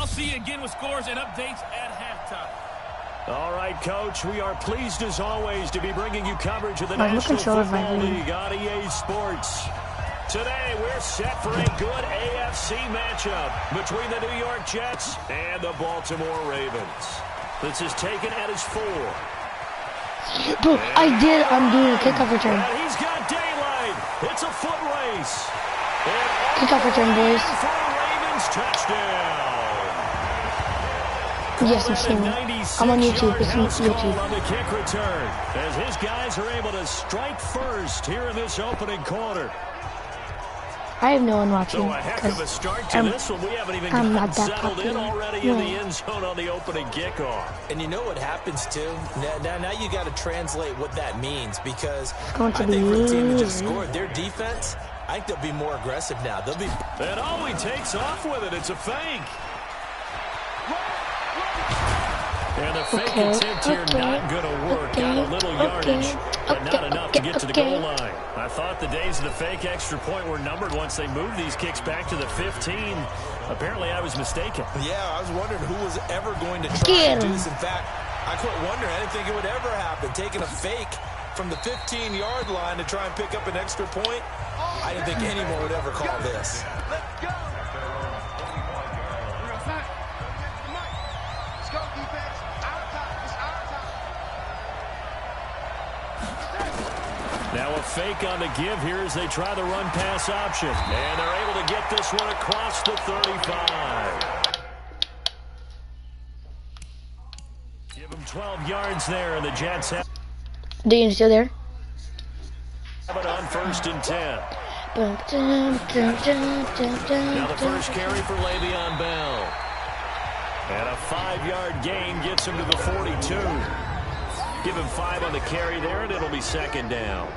I'll see you again with scores and updates at halftime. All right, Coach, we are pleased as always to be bringing you coverage of the National Football League on EA Sports. Today, we're set for a good AFC matchup between the New York Jets and the Baltimore Ravens. This is taken at his 4. Bro, I did undo the kickoff return. And he's got daylight. It's a foot race. Kickoff return, boys. For a Ravens touchdown. Yes, I'm seeing it. I'm on YouTube. It's on YouTube. On the kick return, as his guys are able to strike first here in this opening quarter. I have no one watching. So a heck of a start to this one. We haven't even gotten settled in already in the end zone on the opening kickoff. And you know what happens too? Now you got to translate what that means, because I think for a team that just scored, their defense, I think they'll be more aggressive now. They'll be. And all he takes off with it, it's a fake. And the fake attempt here not going to work. Got a little yardage, but not enough to get to the goal line. I thought the days of the fake extra point were numbered once they moved these kicks back to the 15. Apparently, I was mistaken. Yeah, I was wondering who was ever going to try to do this. In fact, I quit wondering. I didn't think it would ever happen. Taking a fake from the 15-yard line to try and pick up an extra point, I didn't think anyone would ever call this. Let's go. Now a fake on the give here as they try the run-pass option. And they're able to get this one across the 35. Give them 12 yards there, and the Jets have Dean's still there. it on 1st and 10. Now the first carry for Le'Veon Bell. And a 5-yard gain gets him to the 42. Give him 5 on the carry there, and it'll be 2nd down.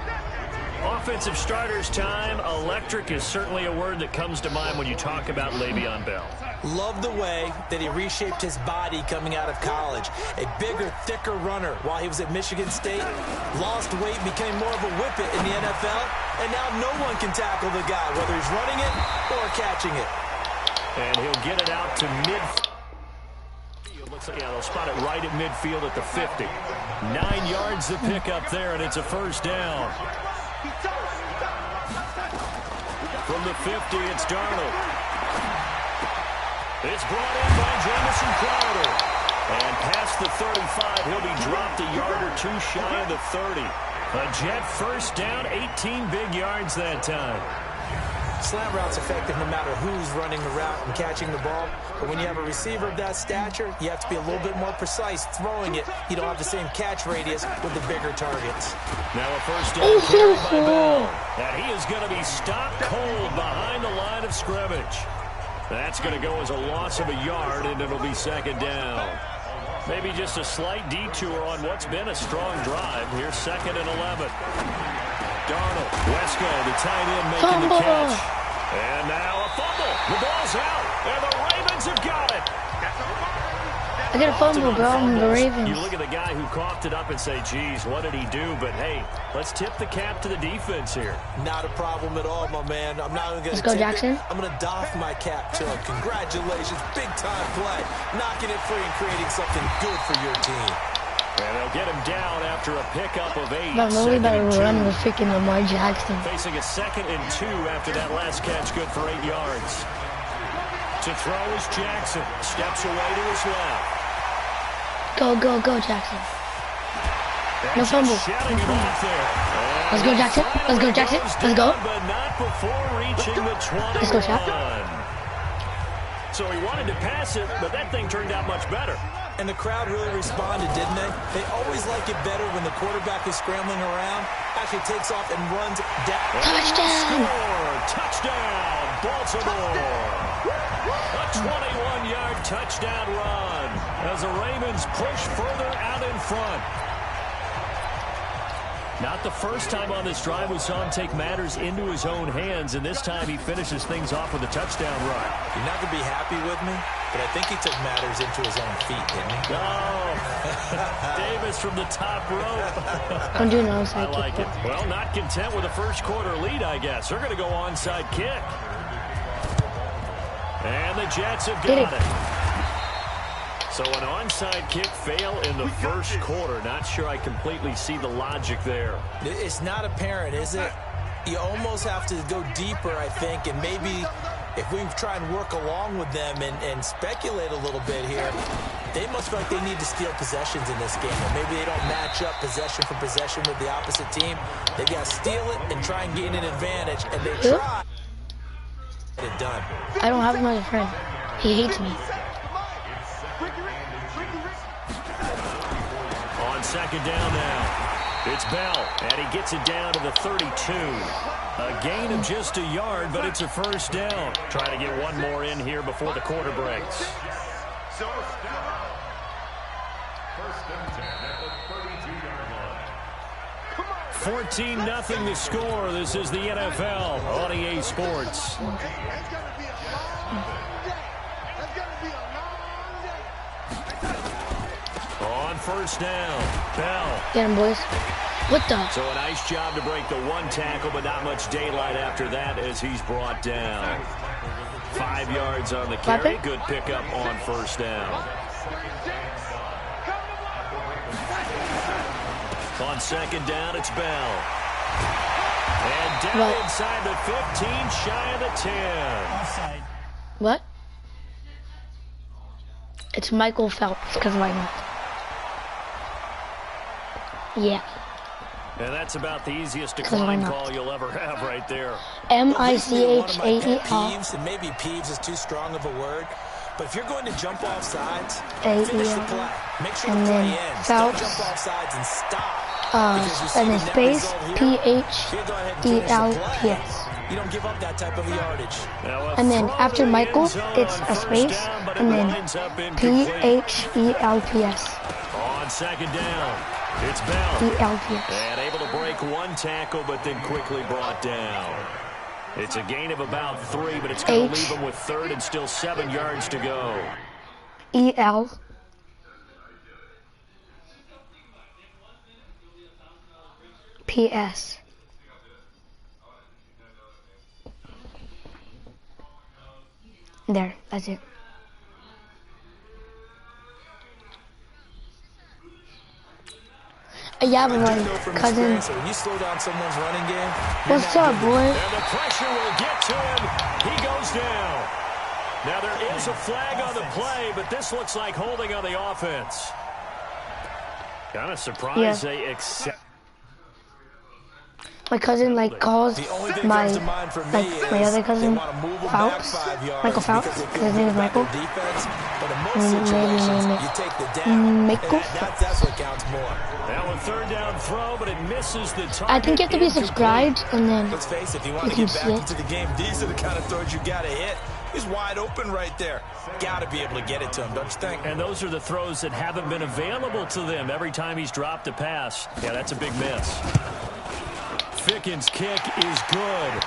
Offensive starters time. Electric is certainly a word that comes to mind when you talk about Le'Veon Bell. Love the way that he reshaped his body coming out of college. A bigger, thicker runner while he was at Michigan State. Lost weight, became more of a whippet in the NFL. And now no one can tackle the guy, whether he's running it or catching it. And he'll get it out to midfield. Looks like, yeah, they'll spot it right at midfield at the 50. 9 yards to pick up there, and it's a 1st down. From the 50, it's Darnold. It's brought in by Jamison Crowder. And past the 35, he'll be dropped a yard or 2 shy of the 30. A Jet 1st down, 18 big yards that time. Slant route's effective no matter who's running the route and catching the ball. But when you have a receiver of that stature, you have to be a little bit more precise throwing it. You don't have the same catch radius with the bigger targets. Now a 1st down carry by Bell. And he is going to be stopped cold behind the line of scrimmage. That's going to go as a loss of a yard, and it'll be 2nd down. Maybe just a slight detour on what's been a strong drive. Here's 2nd and 11. Darnold, Wesco, the tight end, making the catch. And now a fumble. The ball's out, and the Ravens have got it. I got a fumble, bro, on the Ravens. You look at the guy who coughed it up and say, geez, what did he do? But, hey, let's tip the cap to the defense here. Not a problem at all, my man. I'm not even going to Let's go, Jackson. I'm going to doff my cap to him. Congratulations. Big-time play. Knocking it free and creating something good for your team. And they'll get him down after a pickup of 8. But I'm really about to run with freaking Lamar Jackson. Facing a 2nd and 2 after that last catch, good for 8 yards. To throw is Jackson. Steps away to his left. Go, go, go, Jackson. No fumble. Let's go, Jackson. Let's go, Jackson. Let's go. But not before reaching the 21. Let's go, Shaq. So he wanted to pass it, but that thing turned out much better. And the crowd really responded, didn't they? They always like it better when the quarterback is scrambling around, actually takes off and runs down. Touchdown! Touchdown, Baltimore! A 21-yard touchdown run as the Ravens push further out in front. Not the first time on this drive we saw him take matters into his own hands, and this time he finishes things off with a touchdown run. You're not going to be happy with me, but I think he took matters into his own feet, didn't he? Oh, Davis from the top rope. I'm doing onside I like kick. it. Well, not content with a first quarter lead, I guess. They're going to go onside kick. And the Jets have got it. So an onside kick fail in the first quarter. Not sure I completely see the logic there. It's not apparent, is it? You almost have to go deeper, I think, and maybe if we try and work along with them and speculate a little bit here, they must feel like they need to steal possessions in this game. Or maybe they don't match up possession for possession with the opposite team. They've got to steal it and try and gain an advantage, and they try. Get it done. I don't have him as a friend. He hates me. On second down now. It's Bell, and he gets it down to the 32. A gain of just a yard, but it's a first down. Trying to get one more in here before the quarter breaks. 14-0 the score. This is the NFL on EA Sports. On first down, Bell. Get him, boys. What the? So a nice job to break the one tackle, but not much daylight after that as he's brought down. 5 yards on the carry. Good pickup on first down. On second down, it's Bell. And down inside the 15, shy of the 10. What? It's Michael Phelps, because why not? Yeah. And that's about the easiest decline call you'll ever have right there. M-I-C-H-A-E-L. And maybe peeves is too strong of a word. But if you're going to jump off sides, finish the play. Make sure the play ends. Don't jump off sides and stop. And then space, P-H-E-L-P-S. You don't give up that type of yardage. And then after Michael, it's a space, and then P-H-E-L-P-S. On second down, it's Bell. E-L-P-S. And able to break one tackle, but then quickly brought down. It's a gain of about 3, but it's going to leave him with third and still 7 yards to go. E-L. P-S. There, that's it. Yeah, but my cousin. When you slow down someone's running game, what's up, boy? And the pressure will get to him. He goes down. Now there is a flag on the play, but this looks like holding on the offense. Kind of surprised they accept. My cousin calls my other cousin Phelps, Michael Phelps. His name is Michael. Maybe name it Michael. That's what counts more. Now a third down throw, but it misses the target. I think you have to be subscribed, and then let's face it, if you want to get back into the game, these are the kind of throws you gotta hit. He's wide open right there. Gotta be able to get it to him, don't you think? And those are the throws that haven't been available to them every time he's dropped a pass. Yeah, that's a big miss. Fickens' kick is good.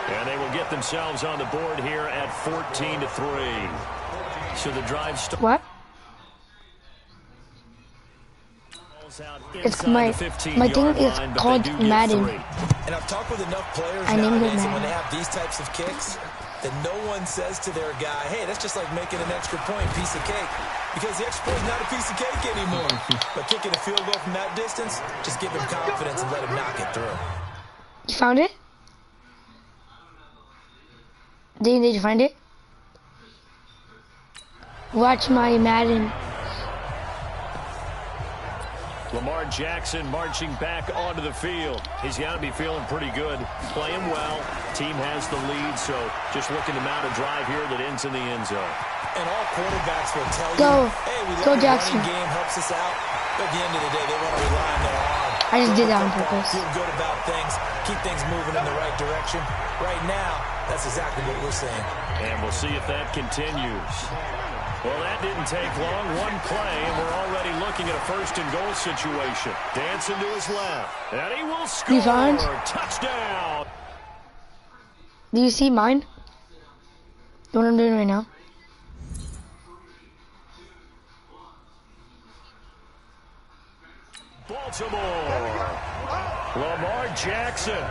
And they will get themselves on the board here at 14-3. So the drive starts. What? It's my thing is called Madden. And I've talked with enough players nowadays, and when they have these types of kicks, that no one says to their guy, hey, that's just like making an extra point, piece of cake. Because the extra point is not a piece of cake anymore. But kicking a field goal from that distance, just give him confidence and let him knock it through. You found it? Did you find it? Watch my Madden. Lamar Jackson marching back onto the field. He's got to be feeling pretty good. Playing well. Team has the lead, so just looking to mount a drive here that ends in the end zone. And all quarterbacks will tell you, hey, we love the running game, helps us out. But at the end of the day, they want to rely on their arm. I just did that on purpose. Feel good about things. Keep things moving in the right direction. Right now, that's exactly what we're saying. And we'll see if that continues. Well, that didn't take long. One play, and we're already looking at a first and goal situation. Dancing to his left. And he will score. You found? Touchdown. Do you see mine? What I'm doing right now? Baltimore. Lamar Jackson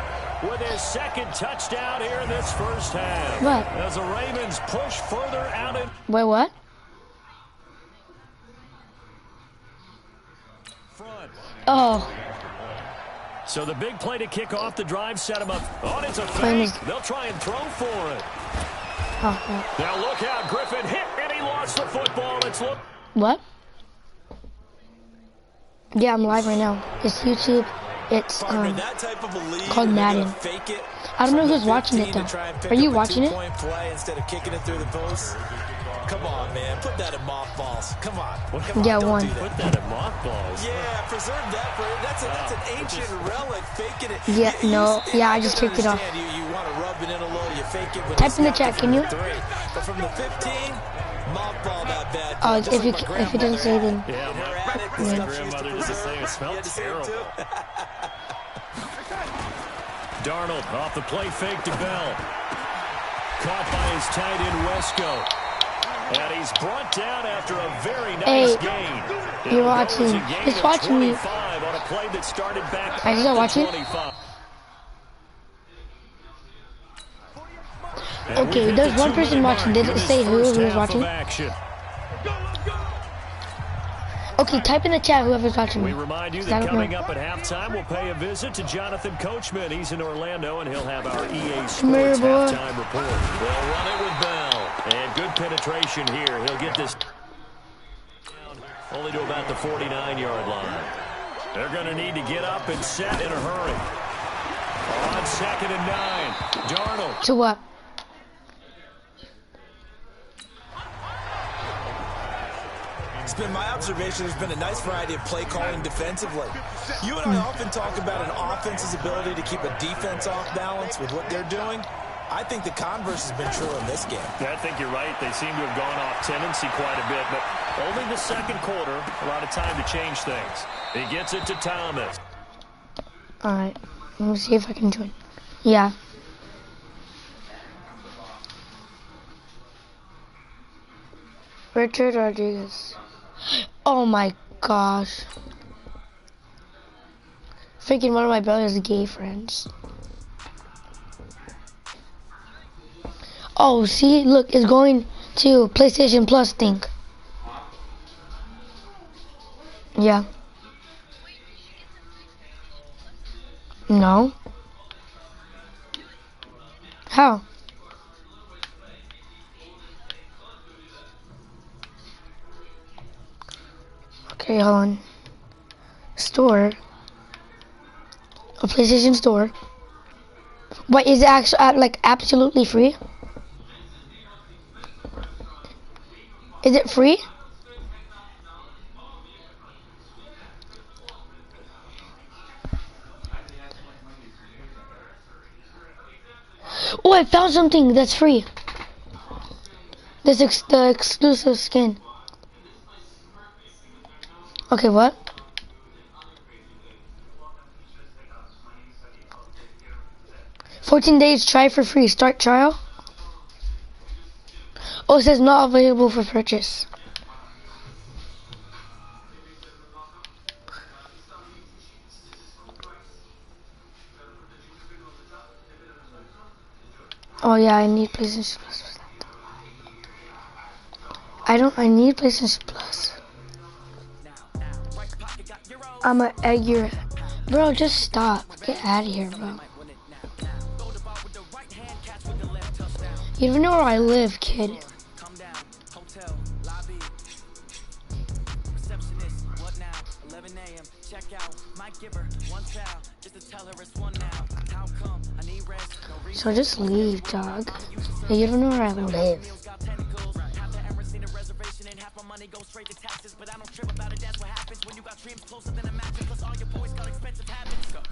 with his second touchdown here in this first half. What? As the Ravens push further out in... Wait, what? Oh. So the big play to kick off the drive set him up. Oh, it's a fake. They'll try and throw for it. Oh. Now look out. Griffin hit, and he lost the football. Let's look. What? Yeah, I'm live right now. It's YouTube. It's called Madden. I don't know who's watching it though. Are you watching it? Instead of kicking it through the post. Come on, man. Put that in mothballs. Come on. Yeah, one. Put that in mothballs. Yeah, preserve that for that's an ancient relic. Faking it. Yeah, no. Yeah, I just kicked it off. You want to rub it in a little. You fake it. Type in the chat, can you? But from the 15, mothball that bad. Oh, if it doesn't say then. Yeah, my grandmother used to say it smelled terrible. Darnold off the play fake to Bell. Caught by his tight end Wesco. And he's brought down after a very nice gain. You're watching. Just watching me. On a play that started back I just watching. Okay, there's one person watching. Did it say who was watching? Okay, type in the chat whoever's watching. We remind you that coming up at halftime, we'll pay a visit to Jonathan Coachman. He's in Orlando, and he'll have our EA Sports halftime report. They'll run it with Bell. And good penetration here. He'll get this only to about the 49-yard line. They're going to need to get up and set in a hurry. On 2nd and 9. Darnold. To what? It's been my observation there's been a nice variety of play calling defensively. You and I often talk about an offense's ability to keep a defense off balance with what they're doing. I think the converse has been true in this game. Yeah, I think you're right. They seem to have gone off tendency quite a bit, but only the second quarter, a lot of time to change things. He gets it to Thomas. All right, let me see if I can join. Yeah. Richard Rodriguez. Oh my gosh. Freaking one of my brother's gay friends. Oh, see, look, it's going to PlayStation Plus thing. Yeah. No. How? Okay, hold on. Store. A PlayStation Store. What is it actually like absolutely free? Is it free? Oh, I found something that's free. This the exclusive skin. Okay, what? $14 days try for free. Start trial. Oh, it says not available for purchase. Oh yeah, I need PlayStation Plus. I need PlayStation Plus. I'm a egg your... Bro, just stop. Get out of here, bro. You don't know where I live, kid. So just leave, dog. You don't know where I live.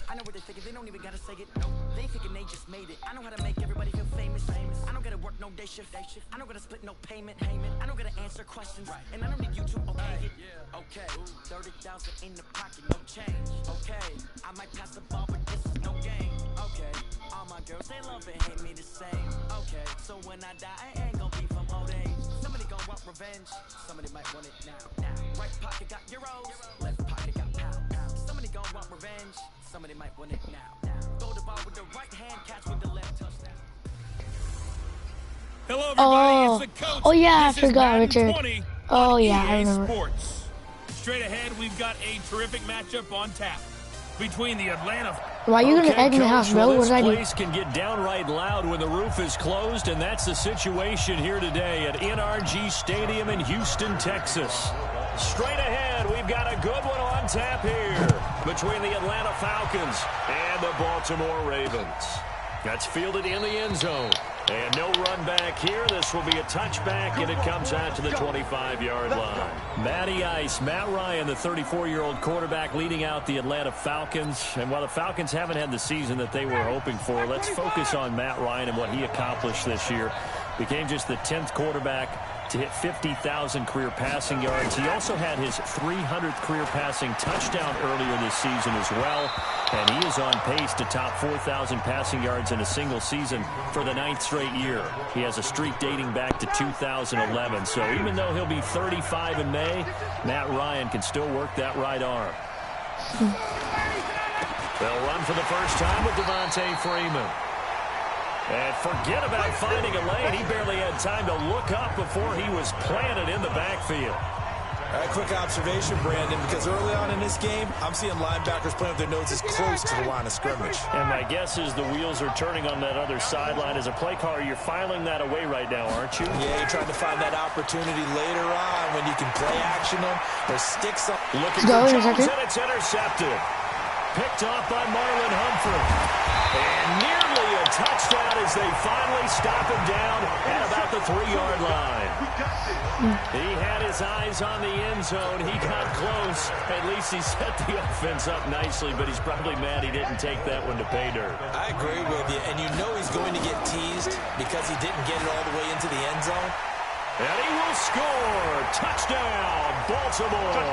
I know what they thinking, they don't even gotta say it. No, they thinking they just made it. I know how to make everybody feel famous. I don't gotta work no day shift. I don't gotta split no payment. I don't gotta answer questions. And I don't need you to okay it. Okay, 30,000 in the pocket, no change. Okay, I might pass the ball, but this is no game. Okay, all my girls, they love and hate me the same. Okay, so when I die, I ain't gonna be from old age. Somebody gon' want revenge. Somebody might want it now. Right pocket got euros, left pocket got pounds. Somebody gon' want revenge. Somebody might want it now. Throw the ball with the right hand, catch with the left touchdown. Hello, everybody. It's the coach. Oh yeah, this I forgot, Richard. 20 oh yeah, EA I remember. Sports. straight ahead, we've got a terrific matchup on tap between the Atlanta. Why are you gonna egg my house, bro? What did I do? This place can get downright loud when the roof is closed, and that's the situation here today at NRG Stadium in Houston, Texas. Straight ahead, we've got a good one on tap here between the Atlanta Falcons and the Baltimore Ravens. That's fielded in the end zone. And no run back here. This will be a touchback, and it comes out to the 25-yard line. Matty Ice, Matt Ryan, the 34-year-old quarterback, leading out the Atlanta Falcons. And while the Falcons haven't had the season that they were hoping for, let's focus on Matt Ryan and what he accomplished this year. Became just the 10th quarterback to hit 50,000 career passing yards. He also had his 300th career passing touchdown earlier this season as well. And he is on pace to top 4,000 passing yards in a single season for the 9th straight year. He has a streak dating back to 2011. So even though he'll be 35 in May, Matt Ryan can still work that right arm. They'll run for the first time with Devontae Freeman. And forget about finding a lane. He barely had time to look up before he was planted in the backfield. All right, quick observation, Brandon, because early on in this game, I'm seeing linebackers playing with their noses close to the line of scrimmage. And my guess is the wheels are turning on that other sideline. As a play caller, you're filing that away right now, aren't you? Yeah, you're trying to find that opportunity later on when you can play action them or stick some. Looking for Jones, and it's intercepted. Picked off by Marlon Humphrey. And nearly a touchdown as they finally stop him down at about the 3-yard line. He had his eyes on the end zone. He got close. At least he set the offense up nicely, but he's probably mad he didn't take that one to pay dirt. I agree with you, and you know he's going to get teased because he didn't get it all the way into the end zone. And he will score. Touchdown, Baltimore.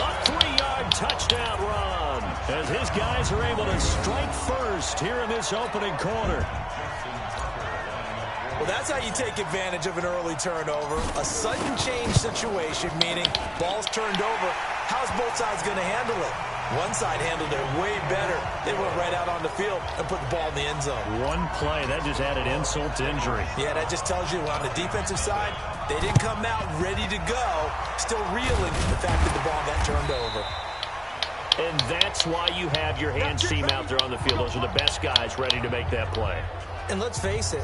A 3-yard touchdown run as his guys are able to strike first here in this opening quarter. Well, that's how you take advantage of an early turnover. A sudden change situation, meaning ball's turned over. How's both sides going to handle it? One side handled it way better. They went right out on the field and put the ball in the end zone. One play, that just added insult to injury. Yeah, that just tells you on the defensive side, they didn't come out ready to go, still reeling from the fact that the ball got turned over. And that's why you have your hands team out there on the field. Those are the best guys ready to make that play. And let's face it,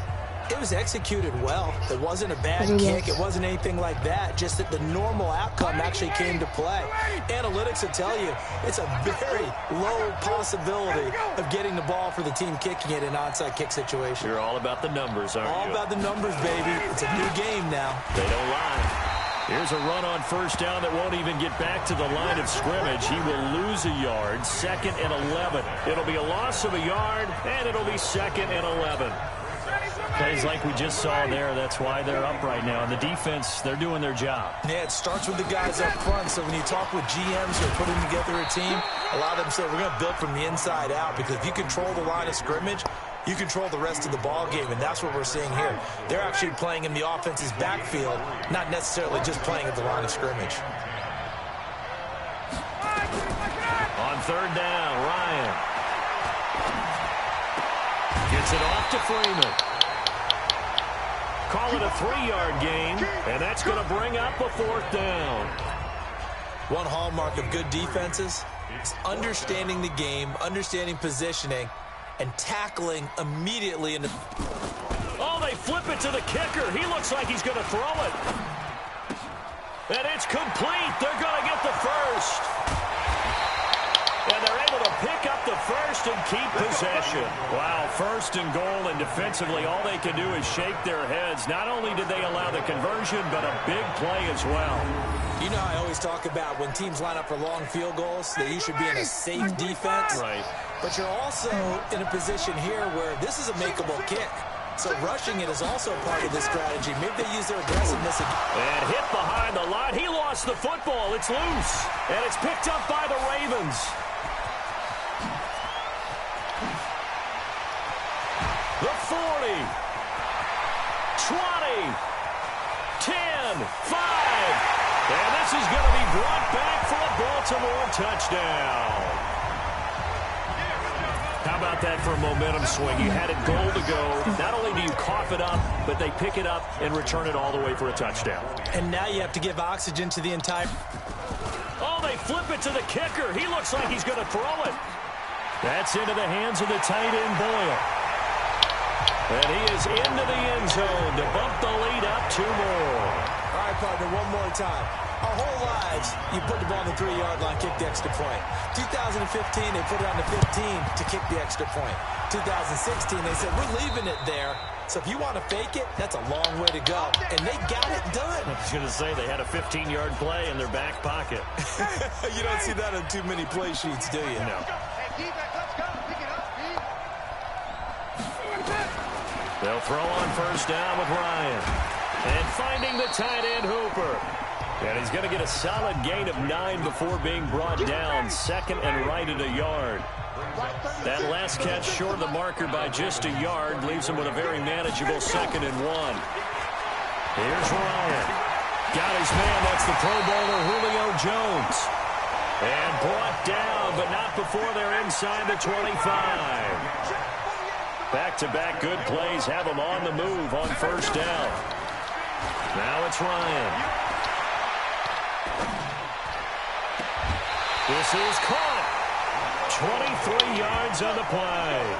it was executed well. It wasn't a bad kick. It wasn't anything like that. Just that the normal outcome actually came to play. Analytics will tell you it's a very low possibility of getting the ball for the team kicking it in an onside kick situation. You're all about the numbers, aren't you? All about the numbers, baby. It's a new game now. They don't lie. Here's a run on first down that won't even get back to the line of scrimmage. He will lose a yard. 2nd and 11. It'll be a loss of a yard, and it'll be 2nd and 11. Plays like we just saw there. That's why they're up right now. And the defense, they're doing their job. Yeah, it starts with the guys up front. So when you talk with GMs who are putting together a team, a lot of them say we're going to build from the inside out, because if you control the line of scrimmage, you control the rest of the ball game, and that's what we're seeing here. They're actually playing in the offense's backfield, not necessarily just playing at the line of scrimmage. On 3rd down, Ryan gets it off to Freeman. Call it a 3-yard gain, and that's going to bring up a 4th down. One hallmark of good defenses is understanding the game, understanding positioning, and tackling immediately in the... Oh, they flip it to the kicker. He looks like he's going to throw it. And it's complete. They're going to get the first. And they're able to pick up the first and keep possession. Wow, 1st and goal, and defensively all they can do is shake their heads. Not only did they allow the conversion, but a big play as well. You know, I always talk about when teams line up for long field goals, that you should be in a safe defense. Right. But you're also in a position here where this is a makeable kick. So rushing it is also part of this strategy. Maybe they use their aggressiveness. And hit behind the line. He lost the football. It's loose. And it's picked up by the Ravens. The 40, 20, 10, 5. And this is going to be brought back for a Baltimore touchdown. How about that for a momentum swing? You had it goal to go. Not only do you cough it up, but they pick it up and return it all the way for a touchdown. And now you have to give oxygen to the entire... Oh, they flip it to the kicker. He looks like he's going to throw it. That's into the hands of the tight end, Boyle. And he is into the end zone to bump the lead up 2 more. All right, partner, one more time. Our whole lives, you put the ball on the 3-yard line, kick the extra point. 2015, they put it on the 15 to kick the extra point. 2016, they said, we're leaving it there. So if you want to fake it, that's a long way to go. And they got it done. I was going to say, they had a 15-yard play in their back pocket. You don't see that on too many play sheets, do you? No. They'll throw on first down with Ryan. And finding the tight end, Hooper. And he's going to get a solid gain of 9 before being brought down. Second and right at a yard. That last catch short of the marker by just a yard leaves him with a very manageable 2nd and 1. Here's Ryan. Got his man. That's the Pro Bowler Julio Jones. And brought down, but not before they're inside the 25. Back-to-back good plays have him on the move on first down. Now it's Ryan. This is caught. 23 yards on the play.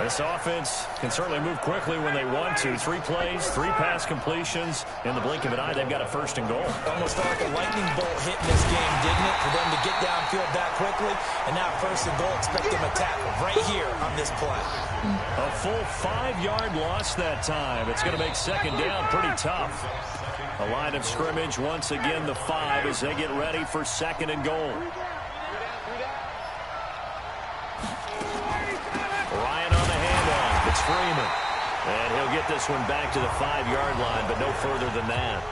This offense can certainly move quickly when they want to. 3 plays, 3 pass completions. In the blink of an eye, they've got a 1st and goal. Almost felt like a lightning bolt hit in this game, didn't it? For them to get downfield that quickly. And now 1st and goal, expect them to tackle right here on this play. A full 5-yard loss that time. It's going to make 2nd down pretty tough. A line of scrimmage, once again the 5 as they get ready for 2nd and goal. Ryan on the handoff. It's Freeman. And he'll get this one back to the 5-yard line, but no further than that.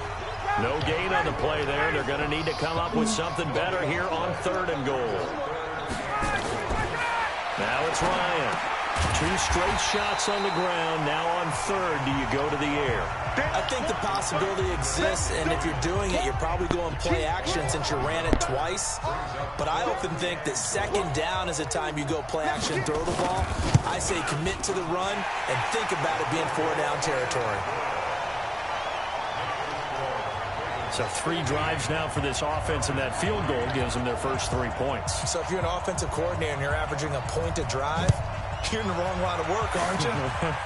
No gain on the play there. They're going to need to come up with something better here on 3rd and goal. Now it's Ryan. 2 straight shots on the ground. Now on 3rd, do you go to the air? I think the possibility exists, and if you're doing it, you're probably going play action since you ran it twice. But I often think that 2nd down is the time you go play action, throw the ball. I say commit to the run and think about it being 4-down territory. So 3 drives now for this offense, and that field goal gives them their first 3 points. So if you're an offensive coordinator and you're averaging a point a drive, you're in the wrong line of work, aren't you?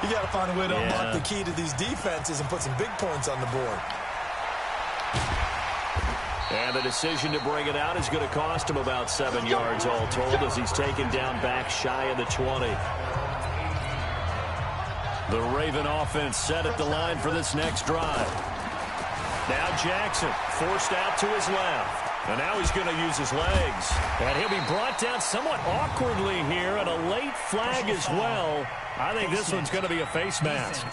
You got to find a way to unlock the key to these defenses and put some big points on the board. And the decision to bring it out is going to cost him about 7 yards all told as he's taken down back shy of the 20. The Raven offense set at the line for this next drive. Now Jackson forced out to his left. And now he's going to use his legs. And he'll be brought down somewhat awkwardly here, and a late flag as well. I think this one's going to be a face mask.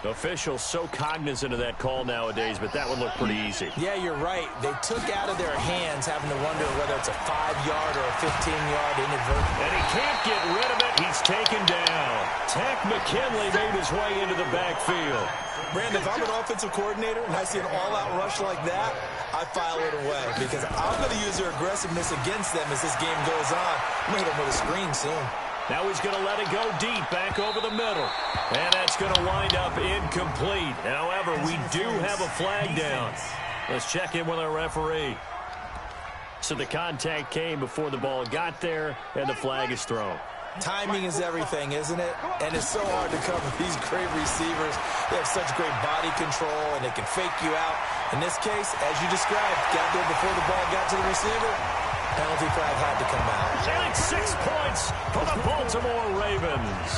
Officials so cognizant of that call nowadays, but that would look pretty easy. Yeah, you're right. They took out of their hands having to wonder whether it's a 5-yard or a 15-yard inadvertent. And he can't get rid of it. He's taken down. Tack McKinley made his way into the backfield. Brandon, if I'm an offensive coordinator and I see an all-out rush like that, I file it away because I'm going to use their aggressiveness against them as this game goes on. I'm going to hit them with a screen soon. Now he's going to let it go deep back over the middle. And that's going to wind up incomplete. However, we do have a flag down. Let's check in with our referee. So the contact came before the ball got there, and the flag is thrown. Timing is everything, isn't it? And it's so hard to cover these great receivers. They have such great body control, and they can fake you out. In this case, as you described, got there before the ball got to the receiver. Penalty flag had to come out. And 6 points for the Baltimore Ravens.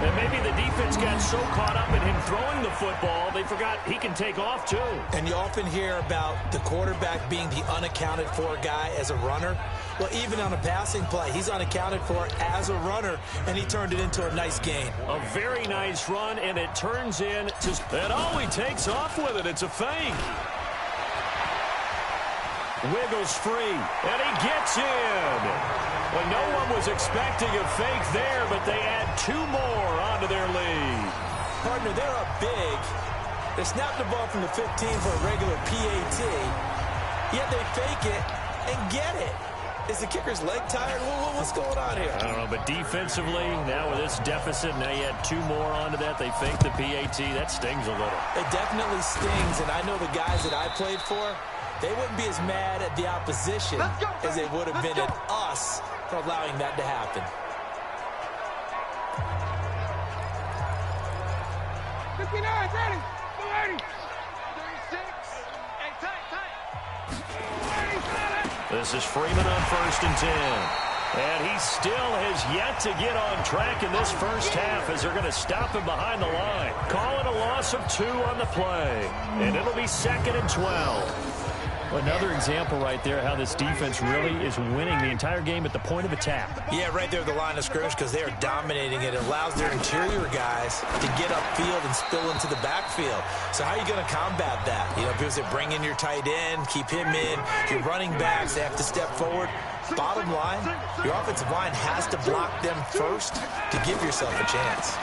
And maybe the defense got so caught up in him throwing the football, they forgot he can take off too. And you often hear about the quarterback being the unaccounted for guy as a runner. Well, even on a passing play, he's unaccounted for as a runner, and he turned it into a nice gain. A very nice run, and it turns into... And oh, he takes off with it. It's a fake. Wiggles free, and he gets in. Well, no one was expecting a fake there, but they add 2 more onto their lead. Partner, they're up big. They snap the ball from the 15 for a regular PAT, yet they fake it and get it. Is the kicker's leg tired? What's going on here? I don't know, but defensively, now with this deficit, now you add 2 more onto that. They fake the PAT. That stings a little. It definitely stings, and I know the guys that I played for, they wouldn't be as mad at the opposition as they would have been at us for allowing that to happen. 59, 30, 30. This is Freeman on 1st and 10. And he still has yet to get on track in this first half as they're going to stop him behind the line. Calling a loss of 2 on the play. And it'll be 2nd and 12. Another example right there how this defense really is winning the entire game at the point of attack. Yeah, right there at the line of scrimmage because they are dominating it. It allows their interior guys to get upfield and spill into the backfield. So how are you going to combat that? You know, because they bring in your tight end, keep him in. Your running backs, they have to step forward. Bottom line, your offensive line has to block them first to give yourself a chance.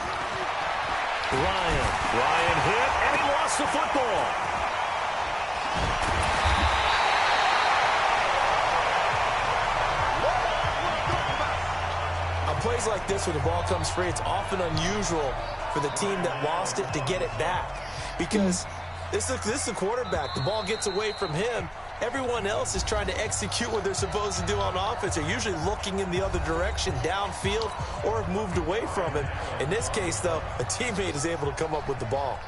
Ryan hit, and he lost the football. Plays like this where the ball comes free, it's often unusual for the team that lost it to get it back because this is a quarterback. The ball gets away from him. Everyone else is trying to execute what they're supposed to do on offense. They're usually looking in the other direction, downfield, or have moved away from him. In this case, though, a teammate is able to come up with the ball.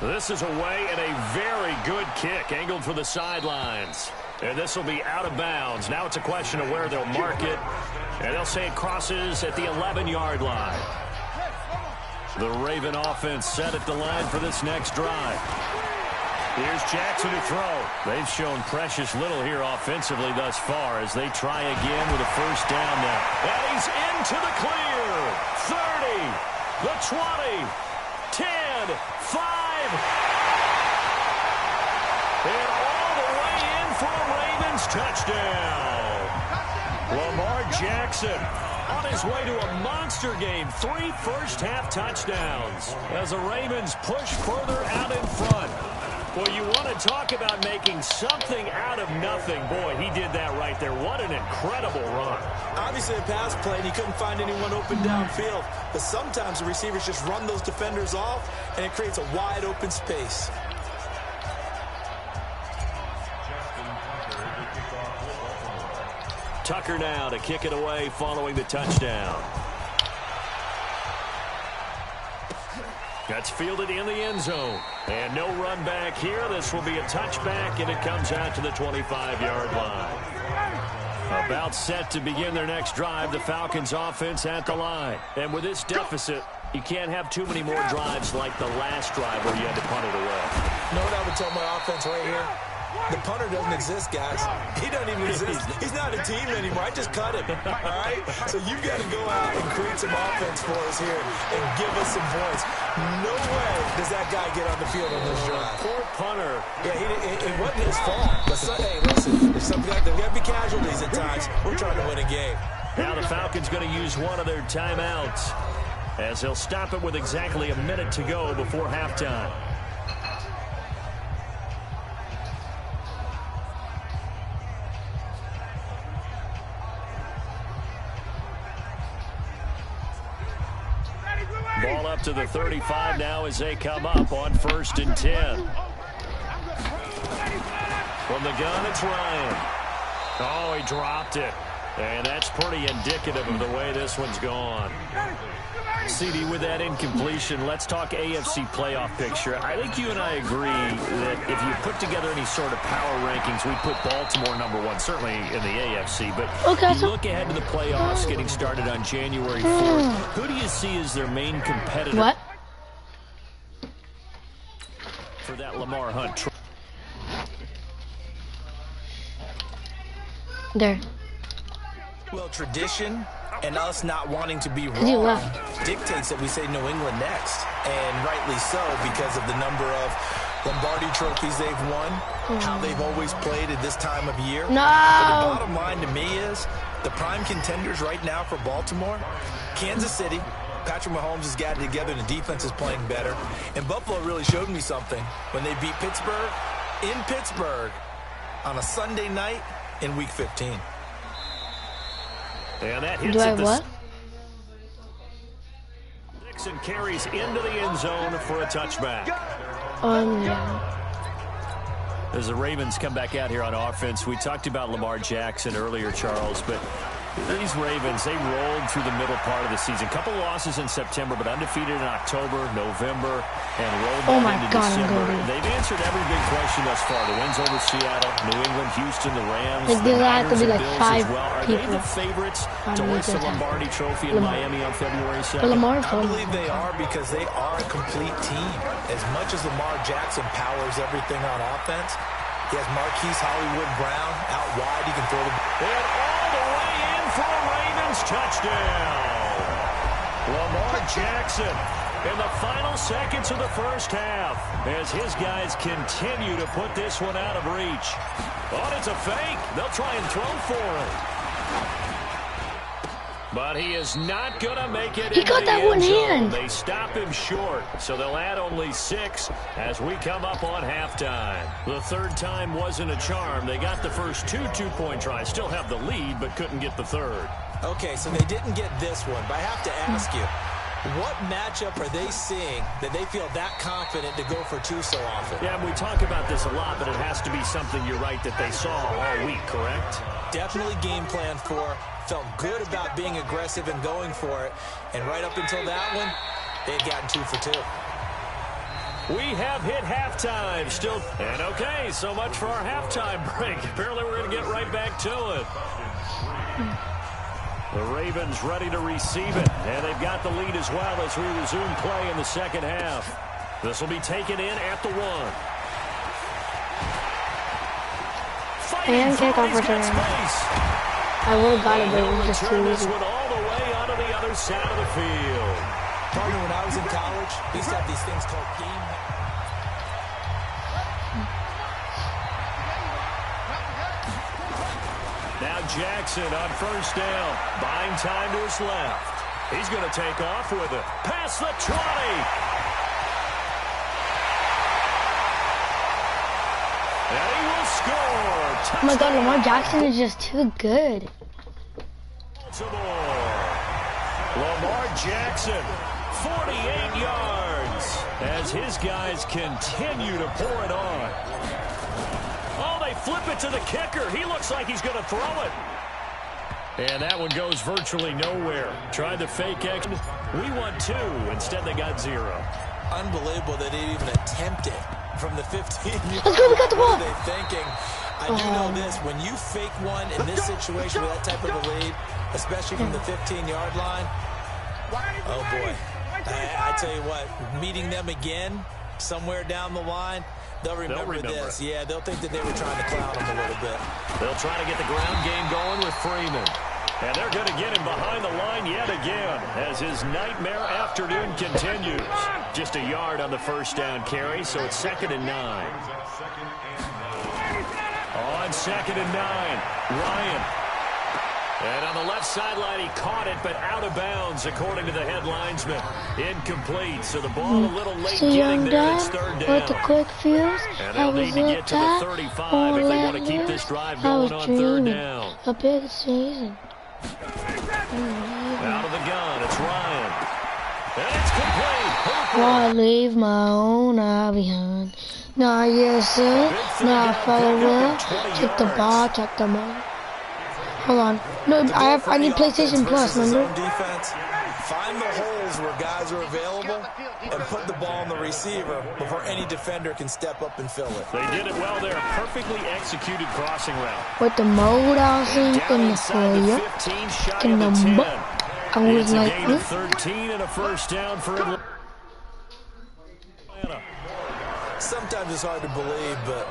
This is away and a very good kick angled for the sidelines. And this will be out of bounds. Now it's a question of where they'll mark it. And they'll say it crosses at the 11-yard line. The Raven offense set at the line for this next drive. Here's Jackson to throw. They've shown precious little here offensively thus far as they try again with a first down now. And he's into the clear. 30, the 20, 10, 5. And all the way in for a Ravens touchdown. Lamar Jackson on his way to a monster game. 3 first-half touchdowns as the Ravens push further out in front. Well, you want to talk about making something out of nothing. Boy, he did that right there. What an incredible run. Obviously a pass play, and he couldn't find anyone open downfield. But sometimes the receivers just run those defenders off, and it creates a wide open space. Tucker now to kick it away following the touchdown. That's fielded in the end zone. And no run back here. This will be a touchback, and it comes out to the 25-yard line. About set to begin their next drive, the Falcons offense at the line. And with this deficit, you can't have too many more drives like the last drive where you had to punt it away. You know what I would tell my offense right here? The punter doesn't exist, guys. He doesn't even exist. He's not a team anymore. I just cut him, all right? So you've got to go out and create some offense for us here and give us some points. No way does that guy get on the field on this drive. Poor punter. Yeah, it wasn't his fault. But hey, listen, there's something like that. There got to be casualties at times. We're trying to win a game. Now the Falcons going to use one of their timeouts as they'll stop it with exactly a minute to go before halftime. Ball up to the 35 now as they come up on 1st and 10. From the gun, it's Ryan. Oh, he dropped it. And that's pretty indicative of the way this one's gone. CD, with that incompletion, let's talk AFC playoff picture. I think you and I agree that if you put together any sort of power rankings, we'd put Baltimore #1, certainly in the AFC. But you look ahead to the playoffs getting started on January 4th. Who do you see as their main competitor? What? For that Lamar Hunt. There. Well, tradition and us not wanting to be You wrong left. dictates that we say New England next. And rightly so, because of the number of Lombardi trophies they've won, how they've always played at this time of year. No! But the bottom line to me is the prime contenders right now for Baltimore, Kansas City. Patrick Mahomes has gotten together and the defense is playing better. And Buffalo really showed me something when they beat Pittsburgh in Pittsburgh. on a Sunday night in Week 15. And that hits Do I at the what? and carries into the end zone for a touchback. Yeah. As the Ravens come back out here on offense, we talked about Lamar Jackson earlier, Charles, but these Ravens, they rolled through the middle part of the season. Couple losses in September, but undefeated in October, November, and rolled into December. They've answered every big question thus far. The wins over Seattle, New England, Houston, the Rams, Like, the have to Niners, be and like Bills 5 as well. Are people. they the favorites to hoist the Lombardi Trophy in Miami on February 2nd? Lamar I believe they are because they are a complete team. As much as Lamar Jackson powers everything on offense, he has Marquise Hollywood Brown out wide. He can throw the ball. And all the way in for a Ravens touchdown. Lamar Jackson in the final seconds of the first half as his guys continue to put this one out of reach. Oh, it's a fake. They'll try and throw for it. But he is not going to make it. He got that one hand. They stop him short, so they'll add only 6 as we come up on halftime. The third time wasn't a charm. They got the first 2 two-point tries, still have the lead, but couldn't get the third. Okay, so they didn't get this one, but I have to ask you, what matchup are they seeing that they feel that confident to go for 2 so often? Yeah, we talk about this a lot, but it has to be something, you're right, that they saw all week, correct? Definitely game plan for. Felt good about being aggressive and going for it. And right up until that one, they had gotten 2 for 2. We have hit halftime still. And okay, so much for our halftime break. Apparently we're going to get right back to it. The Ravens ready to receive it. And they've got the lead as well as we resume play in the second half. This will be taken in at the 1. And kickoff return. I would have got it, but it was just too easy. All the way onto the other side of the field. Partner, when I was in college, we used to have these things called game. Now Jackson on first down. Buying time to his left. He's going to take off with it. Past the 20. And he will score. Oh my God, Lamar Jackson is just too good. Lamar Jackson, 48 yards, as his guys continue to pour it on. Oh, they flip it to the kicker. He looks like he's going to throw it. And that one goes virtually nowhere. Tried the fake action. We want 2. Instead, they got 0. Unbelievable that they even attempt it from the 15. Let's go, we got the ball. What are they thinking? I do know this. When you fake one in this situation with that type of a lead, especially from the 15-yard line, oh, boy. I tell you what, meeting them again somewhere down the line, they'll remember this. Yeah, they'll think that they were trying to clown them a little bit. They'll try to get the ground game going with Freeman. And they're going to get him behind the line yet again as his nightmare afternoon continues. Just a yard on the first down carry, so it's 2nd and 9. On 2nd and 9, Ryan. And on the left sideline, he caught it, but out of bounds, according to the headlinesman. Incomplete, so the ball a little late getting there. It's 3rd down. With the quick fuse, and they'll need to get to the 35 if they want to keep this drive going on 3rd down. A big season. Out of the gun, it's Ryan. And it's complete. I leave my own eye behind. Nah, yes, sir. Nah, follow well. Check the ball, check the ball. Hold on. No, I need PlayStation Plus, remember? Defense, find the holes where guys are available and put the ball on the receiver before any defender can step up and fill it. They did it well there. Perfectly executed crossing route. With the mode I was in the foyer. 15, shy In of the 10. I was It's a like, gain of 13 and a first down for Atlanta. Sometimes it's hard to believe, but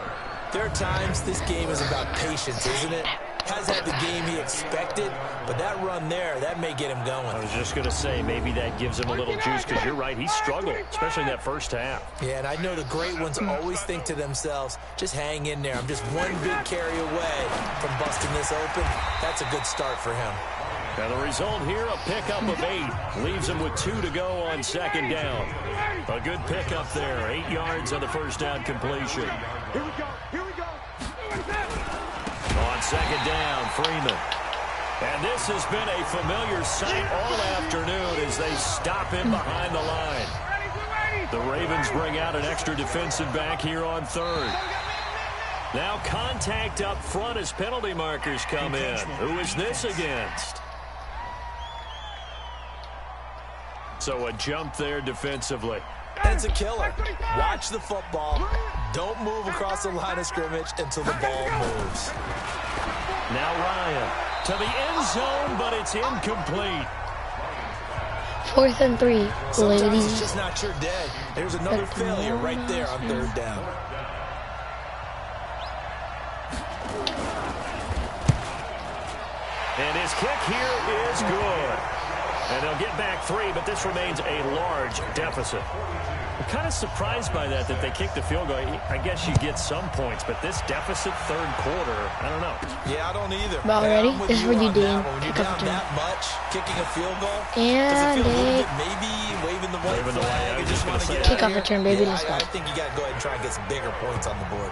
there are times this game is about patience, isn't it? Has had the game he expected, but that run there, that may get him going. I was just going to say, maybe that gives him a little juice, because you're right, he struggled, especially in that first half. Yeah, and I know the great ones always think to themselves, just hang in there. I'm just one big carry away from busting this open. That's a good start for him. And the result here, a pickup of 8. Leaves him with 2 to go on 2nd down. A good pickup there. 8 yards on the first down completion. Here we go. Here we go. second down, Freeman. And this has been a familiar sight all afternoon as they stop him behind the line. The Ravens bring out an extra defensive back here on third. Now contact up front as penalty markers come in. Who is this against? So a jump there defensively. And it's a killer. Watch the football. Don't move across the line of scrimmage until the ball moves. Now Ryan to the end zone, but it's incomplete. 4th and 3, Sometimes ladies. it's just not your day. There's another failure right there on third down. And his kick here is good. And they'll get back 3, but this remains a large deficit. I'm kind of surprised by that they kicked the field goal. I guess you get some points, but this deficit third quarter, I don't know. Yeah, I don't either. About ready? This is what you do. When you're down that much, kicking a field goal, And does it feel a little bit maybe waving the white flag? You just want to get kick out off of return, here? baby. Yeah, Let's go. I think you got to go ahead and try and get some bigger points on the board.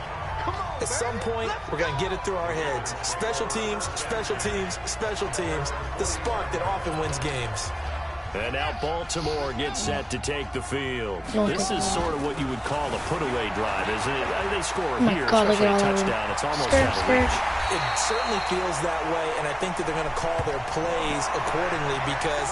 At some point, we're going to get it through our heads. Special teams, special teams, special teams. The spark that often wins games. And now Baltimore gets set to take the field. This is sort of what you would call a put-away drive, isn't it? They score here, God, especially a look at all touchdown. It's almost skirt, out of skirt. reach. It certainly feels that way, and I think that they're going to call their plays accordingly because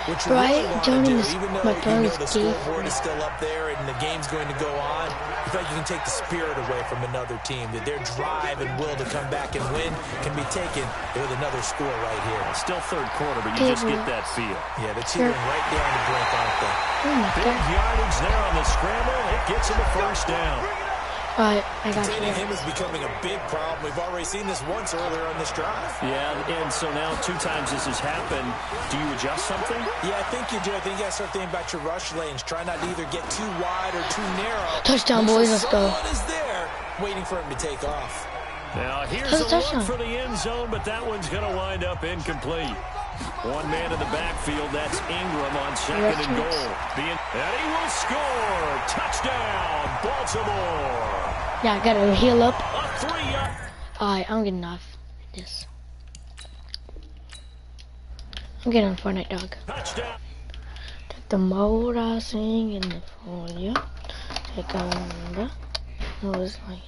what you Right, really want to Johnny, do, even though my you throw know is the deep. scoreboard is still up there and the game's going to go on, you feel like you can take the spirit away from another team, that their drive and will to come back and win can be taken with another score right here. Still third quarter, but you just get that feel. Yeah, they're teetering right down the brink, aren't they? Oh my Big God. yardage there on the scramble. It gets him a first down. Alright, I got Containing you. him is becoming a big problem. We've already seen this once earlier on this drive. Yeah, and so now 2 times this has happened. Do you adjust something? Yeah, I think you do. I think you got to start thinking about your rush lanes. Try not to either get too wide or too narrow. Touchdown, boys. Let's go. Someone is there waiting for him to take off. Now here's That's a a look touchdown. for the end zone, but that one's going to wind up incomplete. One man in the backfield, that's Ingram on second and goal. And he will score. Touchdown, Baltimore. Yeah, I gotta heal up. A 3-yard. Alright, I'm getting off this. I'm getting on Fortnite, dog. Touchdown. Take the mode I sing in the folio. Take on the nose line.